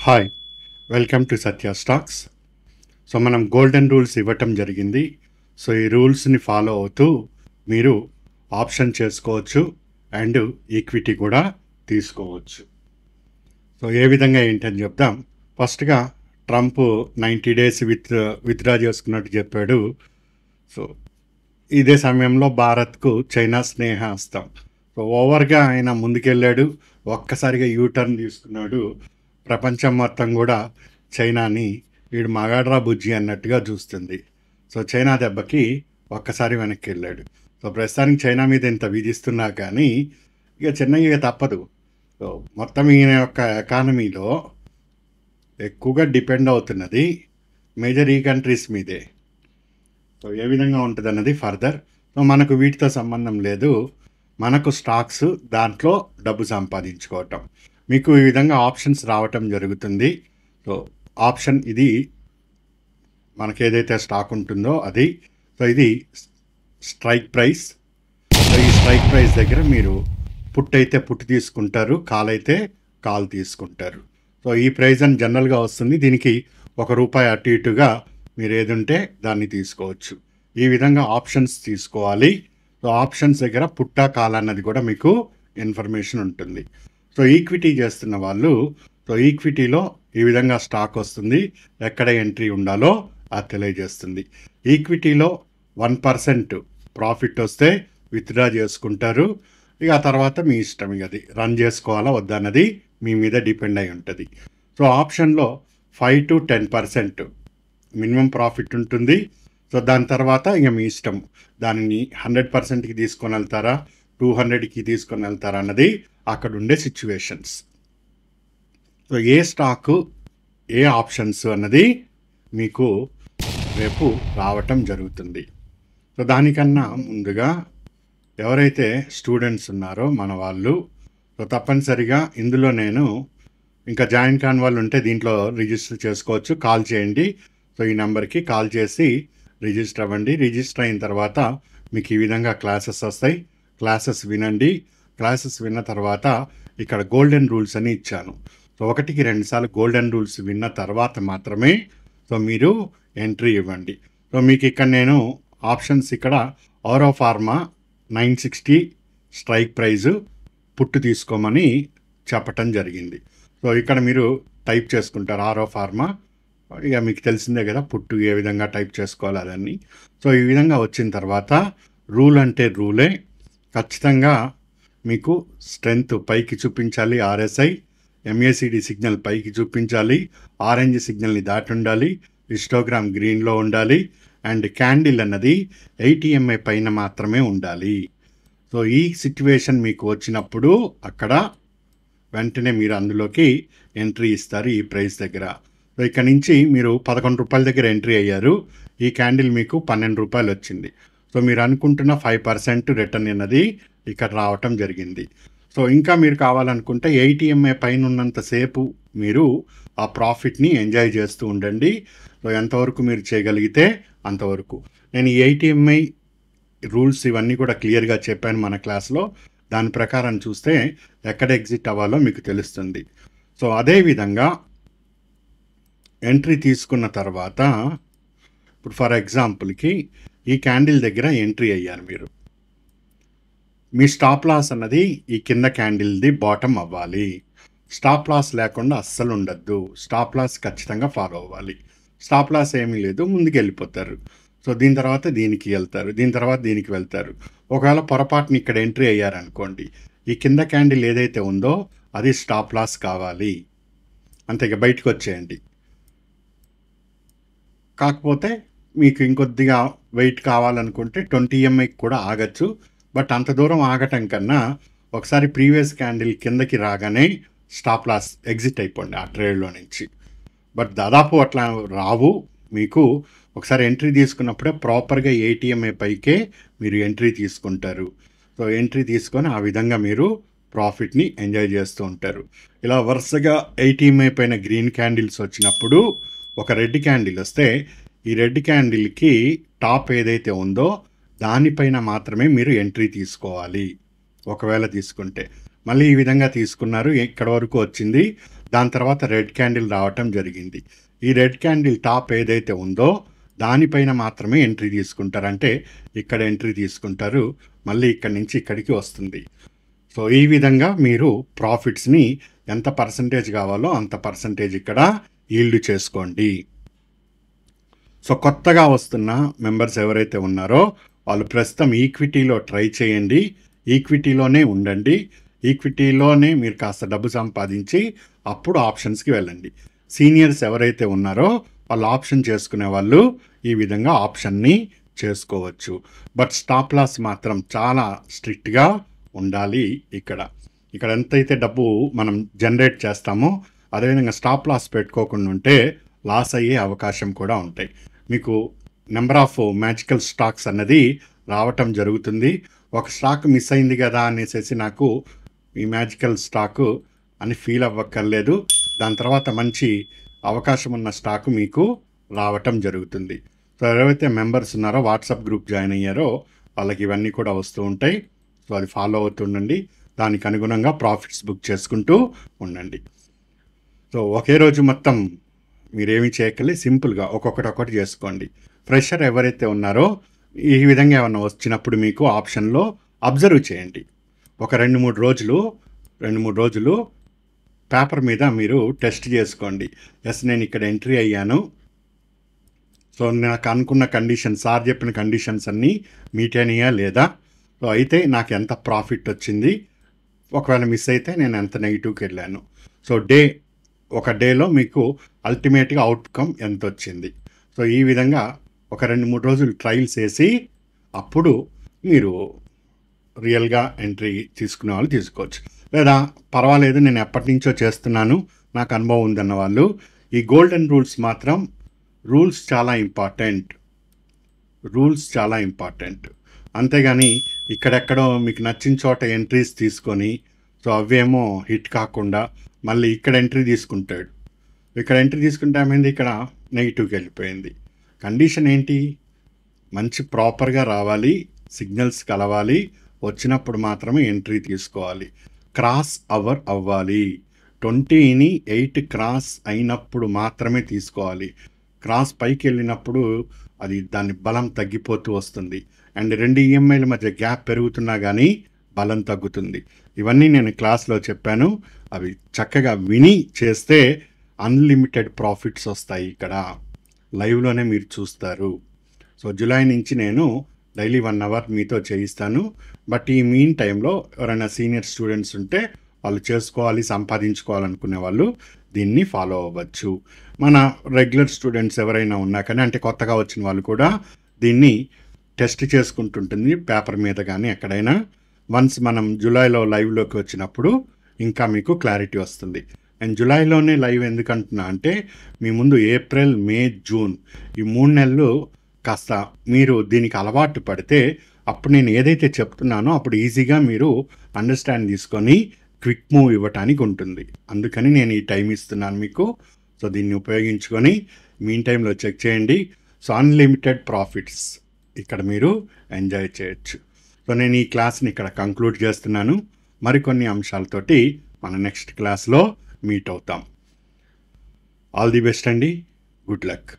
Hi, welcome to Satya stocks. So మనం golden rules ఇవ్వటం జరిగింది. సో ఈ రూల్స్ని ఫాలో అవుతూ మీరు ఆప్షన్ చేసుకోవచ్చు అండ్ ఈక్విటీ కూడా తీసుకోవచ్చు. సో ఏ విధంగా ఏంటని చెప్దాం. ఫస్ట్గా ట్రంప్ 90 days విత్డ్రా చేసుకున్నట్టు చెప్పాడు. సో ఇదే సమయంలో భారత్కు చైనా స్నేహస్తం. సో ఓవర్గా ఆయన ముందుకెళ్ళాడు, ఒక్కసారిగా యూటర్న్ తీసుకున్నాడు. ప్రపంచం మొత్తం కూడా చైనాని వీడు మగాడ్రా బుజ్జి అన్నట్టుగా చూస్తుంది. సో చైనా దెబ్బకి ఒక్కసారి వెనక్కి వెళ్ళాడు. సో ప్రస్తుతానికి చైనా మీద ఇంత విధిస్తున్నా కానీ ఇక చిన్నగా తప్పదు. సో మొత్తం ఈయన యొక్క ఎకానమీలో ఎక్కువగా డిపెండ్ అవుతున్నది మేజర్ ఈ కంట్రీస్ మీదే. సో ఏ విధంగా ఉంటుంది అన్నది ఫర్దర్. సో మనకు వీటితో సంబంధం లేదు, మనకు స్టాక్స్ దాంట్లో డబ్బు సంపాదించుకోవటం. మీకు ఈ విధంగా ఆప్షన్స్ రావటం జరుగుతుంది. సో ఆప్షన్ ఇది మనకి ఏదైతే స్టాక్ ఉంటుందో అది. సో ఇది స్ట్రైక్ ప్రైస్. సో ఈ స్ట్రైక్ ప్రైస్ దగ్గర మీరు పుట్ అయితే పుట్ తీసుకుంటారు, కాల్ అయితే కాల్ తీసుకుంటారు. సో ఈ ప్రైస్ అని జనరల్గా వస్తుంది. దీనికి ₹1 అటు ఇటుగా మీరు ఏది ఉంటే దాన్ని తీసుకోవచ్చు. ఈ విధంగా ఆప్షన్స్ తీసుకోవాలి. సో ఆప్షన్స్ దగ్గర పుట్టా కాల్ అన్నది కూడా మీకు ఇన్ఫర్మేషన్ ఉంటుంది. సో ఈక్విటీ చేస్తున్న వాళ్ళు, సో ఈక్విటీలో ఈ విధంగా స్టాక్ వస్తుంది, ఎక్కడ ఎంట్రీ ఉండాలో అది తెలియజేస్తుంది. ఈక్విటీలో 1% ప్రాఫిట్ వస్తే విత్డ్రా చేసుకుంటారు. ఇక ఆ తర్వాత మీ ఇష్టం, ఇక అది రన్ చేసుకోవాలా వద్దా అన్నది మీ మీద డిపెండ్ అయి ఉంటుంది. సో ఆప్షన్లో 5 to 10% మినిమం ప్రాఫిట్ ఉంటుంది. సో దాని తర్వాత ఇక మీ ఇష్టం, దానిని 100%కి తీసుకొని వెళ్తారా, 200కి తీసుకొని వెళ్తారా అన్నది అక్కడ ఉండే సిచ్యువేషన్స్. సో ఏ స్టాకు ఏ ఆప్షన్స్ అన్నది మీకు రేపు రావటం జరుగుతుంది. సో దానికన్నా ముందుగా ఎవరైతే స్టూడెంట్స్ ఉన్నారో మన వాళ్ళు, సో తప్పనిసరిగా ఇందులో నేను ఇంకా జాయిన్ కాని వాళ్ళు ఉంటే దీంట్లో రిజిస్టర్ చేసుకోవచ్చు. కాల్ చేయండి. సో ఈ నెంబర్కి కాల్ చేసి రిజిస్టర్ అవ్వండి. రిజిస్టర్ అయిన తర్వాత మీకు ఈ విధంగా క్లాసెస్ వస్తాయి. క్లాసెస్ వినండి. క్లాసెస్ విన్న తర్వాత ఇక్కడ గోల్డెన్ రూల్స్ అని ఇచ్చాను. సో 1కి 2 సార్లు గోల్డెన్ రూల్స్ విన్న తర్వాత మాత్రమే సో మీరు ఎంట్రీ ఇవ్వండి. సో మీకు ఇక్కడ నేను ఆప్షన్స్ ఇక్కడ ఆరో ఫార్మా 960 స్ట్రైక్ ప్రైజు పుట్టు తీసుకోమని చెప్పటం జరిగింది. సో ఇక్కడ మీరు టైప్ చేసుకుంటారు ఆరో ఫార్మా. ఇక మీకు తెలిసిందే కదా పుట్టు ఏ విధంగా టైప్ చేసుకోవాలి అదని. సో ఈ విధంగా వచ్చిన తర్వాత రూల్ అంటే రూలే. ఖచ్చితంగా మీకు స్ట్రెంగ్త్ పైకి చూపించాలి, RSI MACD సిగ్నల్ పైకి చూపించాలి, ఆరెంజ్ సిగ్నల్ని దాటి ఉండాలి, హిస్టోగ్రామ్ గ్రీన్లో ఉండాలి, అండ్ క్యాండిల్ అన్నది 80 MA పైన మాత్రమే ఉండాలి. సో ఈ సిచ్యువేషన్ మీకు వచ్చినప్పుడు అక్కడ వెంటనే మీరు అందులోకి ఎంట్రీ ఇస్తారు ఈ ప్రైస్ దగ్గర. సో ఇక్కడ నుంచి మీరు ₹11 దగ్గర ఎంట్రీ అయ్యారు. ఈ క్యాండిల్ మీకు ₹12 వచ్చింది. సో మీరు అనుకుంటున్న 5% రిటర్న్ అన్నది ఇక్కడ రావటం జరిగింది. సో ఇంకా మీరు కావాలనుకుంటే 80 MA పైన ఉన్నంతసేపు మీరు ఆ ప్రాఫిట్ని ఎంజాయ్ చేస్తూ ఉండండి. సో ఎంతవరకు మీరు చేయగలిగితే అంతవరకు. నేను ఈ 80 MA రూల్స్ ఇవన్నీ కూడా క్లియర్గా చెప్పాను మన క్లాస్లో. దాని ప్రకారం చూస్తే ఎక్కడ ఎగ్జిట్ అవ్వాలో మీకు తెలుస్తుంది. సో అదేవిధంగా ఎంట్రీ తీసుకున్న తర్వాత ఇప్పుడు ఫర్ ఎగ్జాంపుల్కి ఈ క్యాండిల్ దగ్గర ఎంట్రీ అయ్యారు మీరు. మీ స్టాప్ లాస్ అన్నది ఈ కింద క్యాండిల్ది బాటమ్ అవ్వాలి. స్టాప్ లాస్ లేకుండా అస్సలు ఉండద్దు. స్టాప్ లాస్ ఖచ్చితంగా ఫాలో అవ్వాలి. స్టాప్ లాస్ ఏమీ లేదు, ముందుకు వెళ్ళిపోతారు. సో దీని తర్వాత దీనికి వెళ్తారు, దీని తర్వాత దీనికి వెళ్తారు. ఒకవేళ పొరపాటుని ఇక్కడ ఎంట్రీ అయ్యారనుకోండి, ఈ కింద క్యాండిల్ ఏదైతే ఉందో అది స్టాప్ లాస్ కావాలి. అంతే, ఇక బయటకు వచ్చేయండి. కాకపోతే మీకు ఇంకొద్దిగా వెయిట్ కావాలనుకుంటే 20 MA కూడా ఆగచ్చు. బట్ అంత దూరం ఆగటం కన్నా ఒకసారి ప్రీవియస్ క్యాండిల్ కిందకి రాగానే స్టాప్ లాస్ ఎగ్జిట్ అయిపోండి ఆ ట్రేడ్లో నుంచి. బట్ దాదాపు అట్లా రావు. మీకు ఒకసారి ఎంట్రీ తీసుకున్నప్పుడే ప్రాపర్గా 80 MA పైకే మీరు ఎంట్రీ తీసుకుంటారు. సో ఎంట్రీ తీసుకొని ఆ విధంగా మీరు ప్రాఫిట్ని ఎంజాయ్ చేస్తూ ఉంటారు. ఇలా వరుసగా 80 MA పైన గ్రీన్ క్యాండిల్స్ వచ్చినప్పుడు ఒక రెడ్ క్యాండిల్ వస్తే ఈ రెడ్ క్యాండిల్కి టాప్ ఏదైతే ఉందో దానిపైన మాత్రమే మీరు ఎంట్రీ తీసుకోవాలి. ఒకవేళ తీసుకుంటే మళ్ళీ ఈ విధంగా తీసుకున్నారు, ఇక్కడ వరకు వచ్చింది, దాని తర్వాత రెడ్ క్యాండిల్ రావటం జరిగింది. ఈ రెడ్ క్యాండిల్ టాప్ ఏదైతే ఉందో దానిపైన మాత్రమే ఎంట్రీ తీసుకుంటారు. అంటే ఇక్కడ ఎంట్రీ తీసుకుంటారు, మళ్ళీ ఇక్కడి నుంచి ఇక్కడికి వస్తుంది. సో ఈ విధంగా మీరు ప్రాఫిట్స్ని ఎంత పర్సంటేజ్ కావాలో అంత పర్సంటేజ్ ఇక్కడ ఈల్డ్ చేసుకోండి. సో కొత్తగా వస్తున్న మెంబర్స్ ఎవరైతే ఉన్నారో వాళ్ళు ప్రస్తుతం ఈక్విటీలో ట్రై చేయండి, ఈక్విటీలోనే ఉండండి, ఈక్విటీలోనే మీరు కాస్త డబ్బు సంపాదించి అప్పుడు ఆప్షన్స్కి వెళ్ళండి. సీనియర్స్ ఎవరైతే ఉన్నారో వాళ్ళు ఆప్షన్ చేసుకునే వాళ్ళు ఈ విధంగా ఆప్షన్ని చేసుకోవచ్చు. బట్ స్టాప్ లాస్ మాత్రం చాలా స్ట్రిక్ట్గా ఉండాలి. ఇక్కడ ఎంతైతే డబ్బు మనం జనరేట్ చేస్తామో అదేవిధంగా స్టాప్ లాస్ పెట్టుకోకుండా ఉంటే లాస్ అయ్యే అవకాశం కూడా ఉంటాయి. మీకు నెంబర్ ఆఫ్ మ్యాజికల్ స్టాక్స్ అన్నది రావటం జరుగుతుంది. ఒక స్టాక్ మిస్ అయింది కదా అనేసి నాకు ఈ మ్యాజికల్ స్టాకు అని ఫీల్ అవ్వక్కర్లేదు. దాని తర్వాత మంచి అవకాశం ఉన్న స్టాకు మీకు రావటం జరుగుతుంది. సో ఎవరైతే మెంబర్స్ ఉన్నారో వాట్సాప్ గ్రూప్ జాయిన్ అయ్యారో వాళ్ళకి ఇవన్నీ కూడా వస్తూ ఉంటాయి. సో అది ఫాలో అవుతుండండి, దానికి అనుగుణంగా ప్రాఫిట్స్ బుక్ చేసుకుంటూ ఉండండి. సో ఒకే రోజు మొత్తం మీరేమీ చేయక్కర్లేదు, సింపుల్గా ఒక్కొక్కటి చేసుకోండి. ఫ్రెషర్ ఎవరైతే ఉన్నారో ఈ విధంగా ఏమన్నా వచ్చినప్పుడు మీకు ఆప్షన్లో అబ్జర్వ్ చేయండి. ఒక 2-3 రోజులు పేపర్ మీద మీరు టెస్ట్ చేసుకోండి. ఎస్ నేను ఇక్కడ ఎంట్రీ అయ్యాను, సో నాకు అనుకున్న కండిషన్స్, సార్ చెప్పిన కండిషన్స్ అన్నీ మీట్ అయినాయా లేదా, సో అయితే నాకు ఎంత ప్రాఫిట్ వచ్చింది, ఒకవేళ మిస్ అయితే నేను ఎంత నెగిటివ్కి వెళ్ళాను. సో ఒక డేలో మీకు అల్టిమేట్గా అవుట్కమ్ ఎంత వచ్చింది. సో ఈ విధంగా ఒక 2-3 రోజులు ట్రయల్స్ వేసి అప్పుడు మీరు రియల్గా ఎంట్రీ తీసుకునే వాళ్ళు తీసుకోవచ్చు. లేదా పర్వాలేదు నేను ఎప్పటి నుంచో చేస్తున్నాను నాకు అనుభవం ఉందన్న వాళ్ళు ఈ గోల్డెన్ రూల్స్ మాత్రం రూల్స్ చాలా ఇంపార్టెంట్. అంతేగాని ఇక్కడెక్కడో మీకు నచ్చిన చోట ఎంట్రీస్ తీసుకొని సో అవేమో హిట్ కాకుండా మళ్ళీ ఇక్కడ ఎంట్రీ తీసుకుంటాడు. ఇక్కడ ఎంట్రీ తీసుకుంటే ఏమైంది, ఇక్కడ నెగిటివ్కి వెళ్ళిపోయింది. కండిషన్ ఏంటి, మంచి ప్రాపర్గా రావాలి, సిగ్నల్స్ కలవాలి, వచ్చినప్పుడు మాత్రమే ఎంట్రీ తీసుకోవాలి. క్రాస్ అవర్ అవ్వాలి, 20ని 8 క్రాస్ అయినప్పుడు మాత్రమే తీసుకోవాలి. క్రాస్ పైకి వెళ్ళినప్పుడు అది దాని బలం తగ్గిపోతూ వస్తుంది. అండ్ 2 ఈఎంఐల మధ్య గ్యాప్ పెరుగుతున్నా కానీ బలం తగ్గుతుంది. ఇవన్నీ నేను క్లాస్లో చెప్పాను, అవి చక్కగా విని చేస్తే అన్లిమిటెడ్ ప్రాఫిట్స్ వస్తాయి. ఇక్కడ లైవ్లోనే మీరు చూస్తారు. సో జూలై నుంచి నేను డైలీ 1 అవర్ మీతో చేయిస్తాను. బట్ ఈ మీన్ టైంలో ఎవరైనా సీనియర్ స్టూడెంట్స్ ఉంటే వాళ్ళు చేసుకోవాలి, సంపాదించుకోవాలనుకునే వాళ్ళు దీన్ని ఫాలో అవ్వచ్చు. మన రెగ్యులర్ స్టూడెంట్స్ ఎవరైనా ఉన్నా కానీ అంటే కొత్తగా వచ్చిన వాళ్ళు కూడా దీన్ని టెస్ట్ చేసుకుంటుంటుంది పేపర్ మీద కానీ ఎక్కడైనా. వన్స్ మనం జూలైలో లైవ్లోకి వచ్చినప్పుడు ఇంకా మీకు క్లారిటీ వస్తుంది. అండ్ జూలైలోనే లైవ్ ఎందుకంటున్నా అంటే మీ ముందు ఏప్రిల్, మే, జూన్ ఈ 3 నెలలు కాస్త మీరు దీనికి అలవాటు పడితే అప్పుడు నేను ఏదైతే చెప్తున్నానో అప్పుడు ఈజీగా మీరు అండర్స్టాండ్ తీసుకొని క్విక్ మూవ్ ఇవ్వటానికి ఉంటుంది. అందుకని నేను ఈ టైం ఇస్తున్నాను మీకు. సో దీన్ని ఉపయోగించుకొని మీన్ టైంలో చెక్ చేయండి. సో అన్లిమిటెడ్ ప్రాఫిట్స్ ఇక్కడ మీరు ఎంజాయ్ చేయొచ్చు. సో నేను ఈ క్లాస్ని ఇక్కడ కంక్లూడ్ చేస్తున్నాను. మరికొన్ని అంశాలతోటి మన నెక్స్ట్ క్లాస్లో మీట్ అవుతాం. ఆల్ ది బెస్ట్ అండి, గుడ్ లక్.